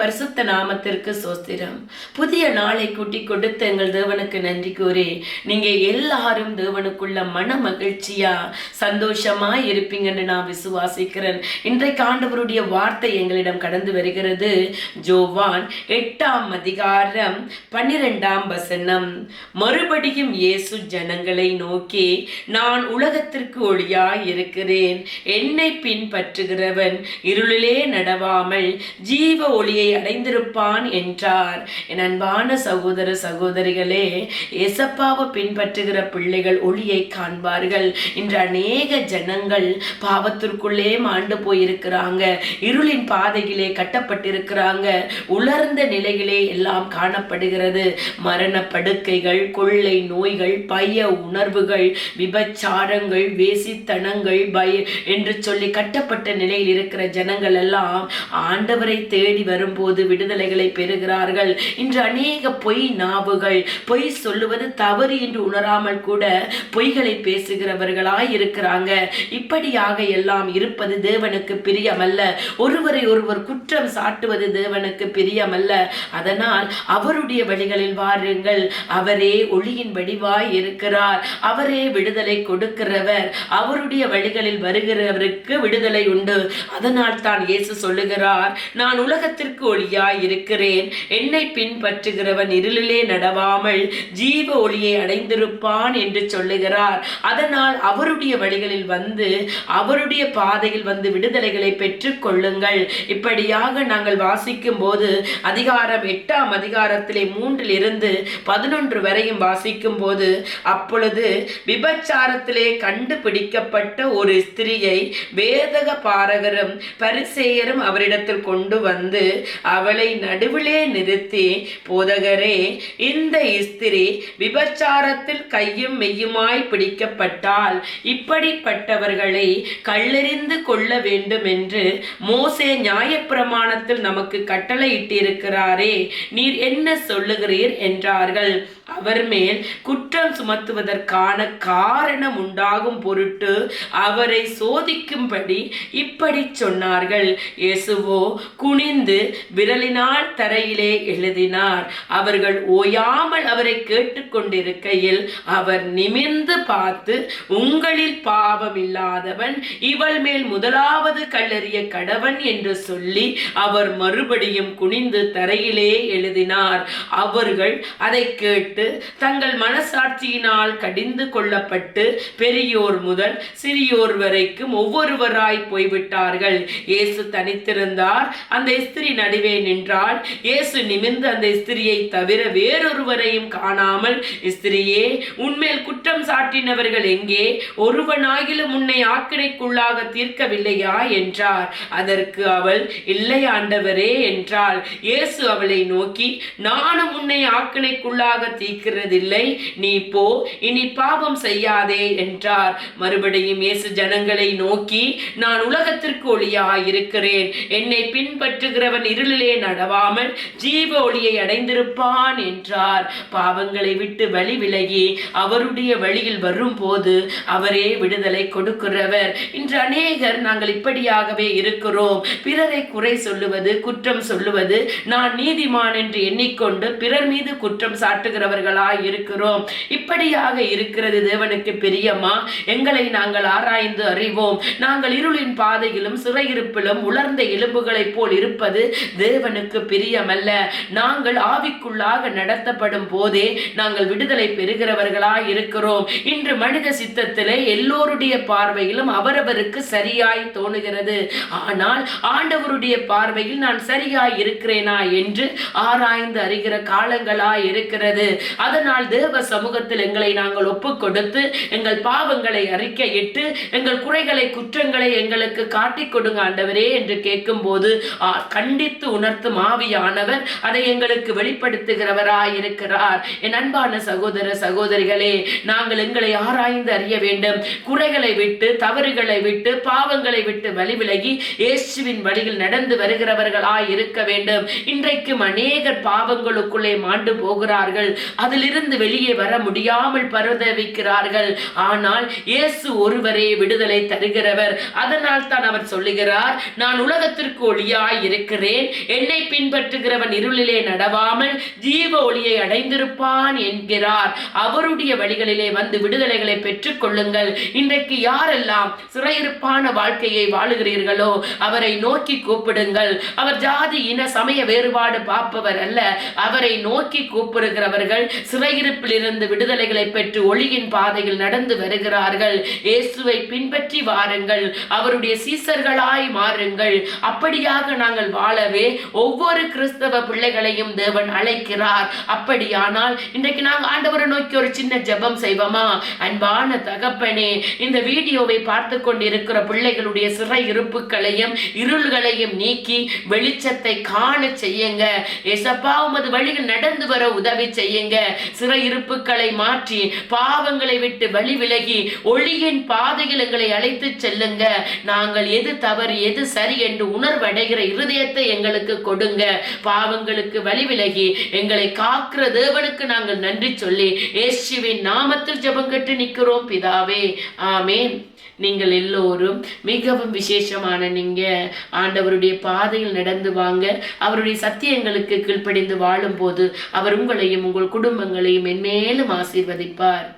பரிசுத்த நாமத்திற்கு சோஸ்திரம். புதிய நாளை கூட்டி கொடுத்த எங்கள் தேவனுக்கு நன்றி கூறி, நீங்க எல்லாரும் தேவனுக்குள்ள மன மகிழ்ச்சியா சந்தோஷமா இருப்பீங்கன்னு நான் விசுவாசிக்கிறேன். இன்றைக்கு ஆண்டவருடைய வார்த்தை எங்களிடம் கடந்து வருகிறது. யோவான் 8ஆம் அதிகாரம் 12ஆம் வசனம். மறுபடியும் இயேசு ஜனங்களை நோக்கி, நான் உலகத்திற்கு ஒளியாய் இருக்கிறேன். என்னை பின்பற்றுகிறவன் இருளிலே நடவாமல் ஜீவ ஒளியை அடைந்திருப்பான் என்றார். என் அன்பான சகோதர சகோதரிகளே, ஏசப்பாவை பின்பற்றுகிற பிள்ளைகள் ஒளியை காண்பார்கள். இன்று அநேக ஜனங்கள் பாவத்திற்குள்ளே மாண்டு போயிருக்கிறாங்க. இருளின் பாதையிலே கட்டப்பட்டிருக்கிறாங்க. உலர்ந்த நிலையிலே எல்லாம் காணப்படுகிறது. மரண படுக்கைகள், கொள்ளை நோய்கள், பய உணர்வுகள், விபச்சாரங்கள், வேசித்தனங்கள், என்று சொல்லி கட்டப்பட்ட நிலையில் இருக்கிற ஜனங்கள் எல்லாம் ஆண்டவரை தேடி வரும்போது விடுதலைகளை பெறுகிறார்கள். இன்று அநேக பொய் நாவுகள், பொய் சொல்லுவது தவறு என்று உணராமல் கூட பொய்களை பேசுகிறவர்களாய் இருக்கிறாங்க. இப்படியாக எல்லாம் இருப்பது தேவனுக்கு பிரியமல்ல. ஒருவரை ஒருவர் குற்றம் சாட்டுவது தேவனுக்கு பிரியமல்ல. அதனால் அவருடைய வழிகளில் வாருங்கள். அவரே ஒளியின் வடிவாய் இருக்கிறார். அவரே விடுதலை கொடுக்கிறவர். அவருடைய வழிகளில் வருகிறவருக்கு விடுதலை உண்டு. அதனால் தான் இயேசு சொல்லுகிறார், நான் உலகத்திற்கு ஒளியாய் இருக்கிறேன். என்னை பின்பற்றுகிறவன் இருளிலே நடவாமல் ஜீவ ஒளியை அடைந்திருப்பான் என்று சொல்லுகிறார். அதனால் அவருடைய வழிகளில் வந்து, அவருடைய பாதையில் வந்து விடுதலைகளை பெற்றுக் கொள்ளுங்கள். இப்படியாக நாங்கள் வாசிக்கும் போது அதிகாரம் 8ஆம் அதிகாரத்திலே 3 11 வரையும் வாசிக்கும் போது, அப்பொழுது விபச்சாரத்திலே கண்டுபிடிக்கப்பட்ட ஒரு ஸ்திரியை வேதக பாரகரும் பரிசேயரும் அவரிடத்தில் கொண்டு வந்து அவளை நடுவிலே நிறுத்தி, போதகரே, இந்த ஸ்திரீ விபச்சாரத்தில் கையும் மெய்யுமாய் பிடிக்கப்பட்டால் இப்படிப்பட்டவர்களை கல்லெறிந்து கொள்ள வேண்டும் என்று மோசே நியாயப்பிரமாணத்தில் நமக்கு கட்டளையிட்டிருக்கிறாரே, நீர் என்ன சொல்லுகிறீர் என்றார்கள். அவர் மேல் குற்றம் சுமத்துவதற்கான காரணம் உண்டாகும் பொருட்டு அவரை சோதிக்கும்படி இப்படி சொன்னார்கள். இயேசுவோ குனிந்து விரலினால் தரையிலே எழுதினார். அவர்கள் ஓயாமல் அவரை கேட்டுக்கொண்டிருக்கையில் அவர் நிமிர்ந்து பார்த்து, உங்களில் பாவம் இல்லாதவன் இவள் மேல் முதலாவது கல்லெறிய கடவன் என்று சொல்லி அவர் மறுபடியும் குனிந்து தரையிலே எழுதினார். அவர்கள் அதை கேட்டு தங்கள் மனசாட்சியினால் கடிந்து கொள்ளப்பட்டு பெரியோர் முதல் சிறியோர் வரைக்கும் ஒவ்வொருவராய் போய்விட்டார்கள். இயேசு தனித்திருந்தார். அந்த ஸ்திரீ நடுவே நின்றாள். இயேசு நிமிர்ந்து அந்த ஸ்திரியை தவிர வேறொருவரையும் காணாமல், ஸ்திரியே, உன்மேல் குற்றம் சாட்டினவர்கள் எங்கே? ஒருவனாகிலும் உன்னை ஆக்கினைக்குள்ளாக தீர்க்கவில்லையா என்றார். அதற்கு அவள், இல்லை ஆண்டவரே என்றாள். இயேசு அவளை நோக்கி, நானும் உன்னை ஆக்கினைக்குள்ளாக தீர்க்கிறதில்லை. நீ போ, இனி பாவம் செய்யாதே என்றார். மறுபடியும் இயேசு ஜனங்களை நோக்கி, நான் உலகத்திற்கு ஒளியாய் இருக்கிறேன். என்னை பின்பற்றுகிறவன் இருளிலே நடவாமல் ஜீவ ஒளியை அடைந்திருப்பான் என்றார். பாவங்களை விட்டு வழி விலகி அவருடைய வழியில் வரும்போது அவரே விடுதலை கொடுக்கிறவர். இன்று அநேகர் நாங்கள் இப்படியாகவே இருக்கிறோம். பிறரை குறை சொல்லுவது, குற்றம் சொல்லுவது, நான் நீதிமான் என்று எண்ணிக்கொண்டு பிறர் மீது குற்றம் சாட்டுகிறவர்களாய் இருக்கிறோம். இப்படியாக இருக்கிறது தேவனுக்கு பிரியமா? எங்களை நாங்கள் ஆராய்ந்து அறிவோம். நாங்கள் இருளின் பாதையிலும் சிறையிருப்பிலும் உலர்ந்த எலும்புகளை போல் இருப்பது தேவனுக்கு பிரியமல்ல. நாங்கள் ஆவிக்குள்ளாக நடத்தப்படும் போதே நாங்கள் விடுதலை பெறுகிறவர்களாய் இருக்கிறோம். இன்று மனித சித்தத்திலே எல்லோருடைய பார்வையிலும் அவரவருக்கு சரியாய் தோணுகிறது. ஆனால் ஆண்டவருடைய பார்வையில் நான் சரியாய் இருக்கிறேனா என்று ஆராய்ந்து அறிகிற காலங்களாய் இருக்கிறது. அதனால் தேவ சமூகத்தில் எங்களை நாங்கள் ஒப்புக் கொடுத்து எங்கள் பாவங்களை அறிக்கையிட்டு எங்கள் குறைகளை குற்றங்களை எங்களுக்கு காட்டிக் கொடுங்க ஆண்டவரே என்று கேட்கும் போது கண்டித்து உணர்த்தும் ஆவியானவர் அதை எங்களுக்கு வெளிப்படுத்துகிறவராய் இருக்கிறார். என் அன்பான சகோதர சகோதரிகளே, நாங்கள் எங்களை ஆராய்ந்து அறிய வேண்டும். குறைகளை விட்டு, தவறுகளை விட்டு, பாவங்களை விட்டு வழி விலகி இயேசுவின் வழியில் நடந்து வருகிறவர்களாய் இருக்க வேண்டும். இன்றைக்கும் அநேகர் பாவங்களுக்குள்ளே மாண்டு போகிறார்கள். அதிலிருந்து வெளியே வர முடியாமல் பரிதவிக்கிறார்கள். ஆனால் இயேசு ஒருவரே விடுதலை தருகிறவர். அதனால் தான் அவர் சொல்லுகிறார், நான் உலகத்திற்கு ஒளியாய் இருக்கிறேன், என்னை பின்பற்றுகிறவன் இருளிலே நடவாமல் ஜீவ ஒளியை அடைந்திருப்பான் என்கிறார். அவருடைய வழிகளிலே வந்து விடுதலைகளை பெற்றுக் கொள்ளுங்கள். இன்றைக்கு யாரெல்லாம் சிறையிருப்பான வாழ்க்கையை வாழுகிறீர்களோ அவரை நோக்கி கூப்பிடுங்கள். அவர் ஜாதி இன சமய வேறுபாடு பார்ப்பவர் அல்ல. அவரை நோக்கி கூப்பிடுகிறவர்கள் சிறையிருப்பில் இருந்து விடுதலைகளை பெற்று ஒளியின் பாதையில் நடந்து வருகிறார்கள். இயேசுவை பின்பற்றி வாருங்கள், அவருடைய சீசர்களாய் மாறுங்கள். அப்படியாக நாங்கள் வாழவே ஒவ்வொரு கிறிஸ்தவ பிள்ளைகளையும் தேவன் அழைக்கிறார். அப்படியானால் இன்றைக்கு நாங்கள் ஆண்டவரை நோக்கி ஒரு சின்ன ஜெபம் செய்வோமா? அன்பான தகப்பனே, இந்த வீடியோவை பார்த்து கொண்டிருக்கிற பிள்ளைகளுடைய சிறை இருப்புகளையும் இருள்களையும் நீக்கி வெளிச்சத்தை காண செய்யுங்க. ஏசப்பா, உமது வழியில் நடந்து வர உதவி செய்யுங்க. சிறை இருப்புகளை மாற்றி பாவங்களை விட்டு வழி விலகி ஒளியின் பாதையில் எங்களை அழைத்து செல்லுங்க. நாங்கள் எது தவறு எது சரி என்று உணர்வடைகிற இருதயத்தை எங்களுக்கு கொடுங்க. பாவங்களுக்கு வழி விலகி எங்களை காக்கிற தேவனுக்கு நாங்கள் நன்றி சொல்லி இயேசுவின் நாமத்தில் ஜெபம் கேட்டு நிற்கிறோம் பிதாவே, ஆமேன். நீங்கள் எல்லோரும் மிகவும் விசேஷமான நீங்க ஆண்டவருடைய பாதையில் நடந்து வாங்க. அவருடைய சத்தியங்களுக்கு கீழ்ப்படிந்து வாழும் போது அவர் உங்களையும் உங்கள் குடும்பங்களையும் மென்மேலும் ஆசீர்வதிப்பார்.